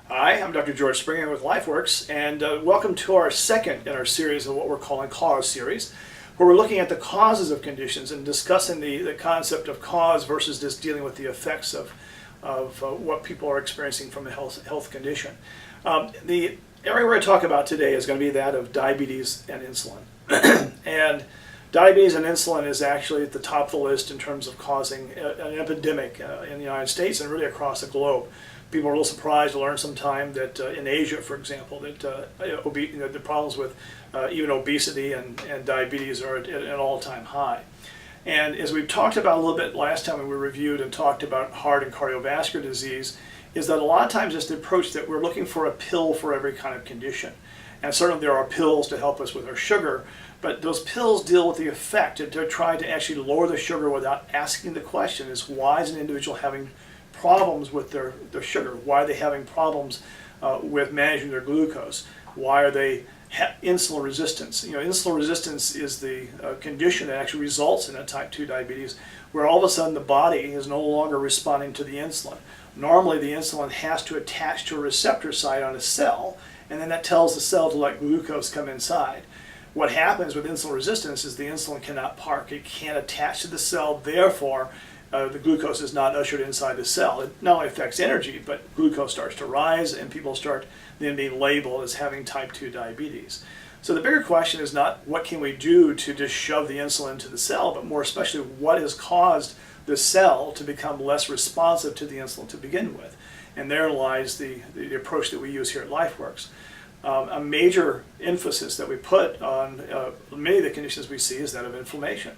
Hi, I'm Dr. George Springer with LifeWorks, and welcome to our second in our series of what we're calling Cause Series, where we're looking at the causes of conditions and discussing the concept of cause versus just dealing with the effects of what people are experiencing from a health condition. The area we're going to talk about today is going to be that of diabetes and insulin. And diabetes and insulin is actually at the top of the list in terms of causing an epidemic in the United States and really across the globe. People are a little surprised to learn sometime that in Asia, for example, that the problems with even obesity and diabetes are at an all-time high. And as we've talked about a little bit last time when we reviewed and talked about heart and cardiovascular disease, is that a lot of times it's the approach that we're looking for a pill for every kind of condition. And certainly there are pills to help us with our sugar, but those pills deal with the effect and to try to actually lower the sugar without asking the question is, why is an individual having problems with their sugar? Why are they having problems with managing their glucose? Why are they insulin resistance? Insulin resistance is the condition that actually results in a type 2 diabetes, where all of a sudden the body is no longer responding to the insulin. Normally the insulin has to attach to a receptor site on a cell, and then that tells the cell to let glucose come inside. What happens with insulin resistance is the insulin cannot park. It can't attach to the cell, therefore the glucose is not ushered inside the cell. It not only affects energy, but glucose starts to rise and people start then being labeled as having type 2 diabetes. So the bigger question is not what can we do to just shove the insulin into the cell, but more especially what has caused the cell to become less responsive to the insulin to begin with. And there lies the approach that we use here at LifeWorks. A major emphasis that we put on many of the conditions we see is that of inflammation.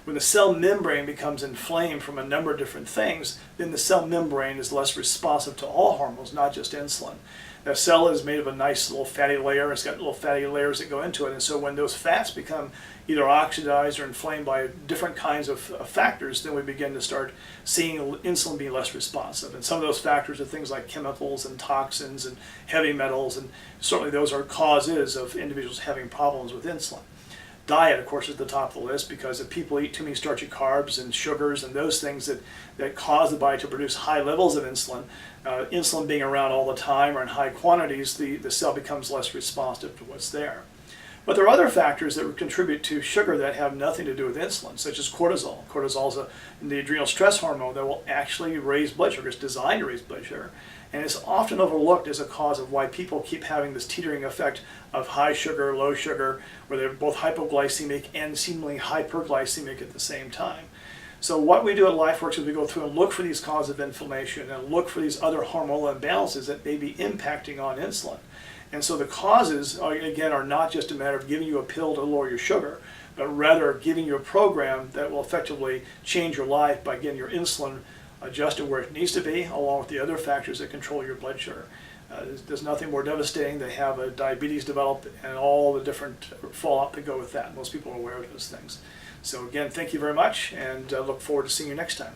When the cell membrane becomes inflamed from a number of different things, then the cell membrane is less responsive to all hormones, not just insulin. The cell is made of a nice little fatty layer. It's got little fatty layers that go into it. And so when those fats become either oxidized or inflamed by different kinds of factors, then we begin to start seeing insulin be less responsive. And some of those factors are things like chemicals and toxins and heavy metals. And certainly those are causes of individuals having problems with insulin. Diet, of course, is at the top of the list, because if people eat too many starchy carbs and sugars and those things that cause the body to produce high levels of insulin, insulin being around all the time or in high quantities, the cell becomes less responsive to what's there. But there are other factors that would contribute to sugar that have nothing to do with insulin, such as cortisol. Cortisol is the adrenal stress hormone that will actually raise blood sugar. It's designed to raise blood sugar. And it's often overlooked as a cause of why people keep having this teetering effect of high sugar, low sugar, where they're both hypoglycemic and seemingly hyperglycemic at the same time. So what we do at LifeWorks is we go through and look for these causes of inflammation and look for these other hormonal imbalances that may be impacting on insulin. And so the causes, again, are not just a matter of giving you a pill to lower your sugar, but rather giving you a program that will effectively change your life by getting your insulin adjusted where it needs to be, along with the other factors that control your blood sugar. There's nothing more devastating than have a diabetes develop and all the different fallout that go with that. Most people are aware of those things. So again, thank you very much, and look forward to seeing you next time.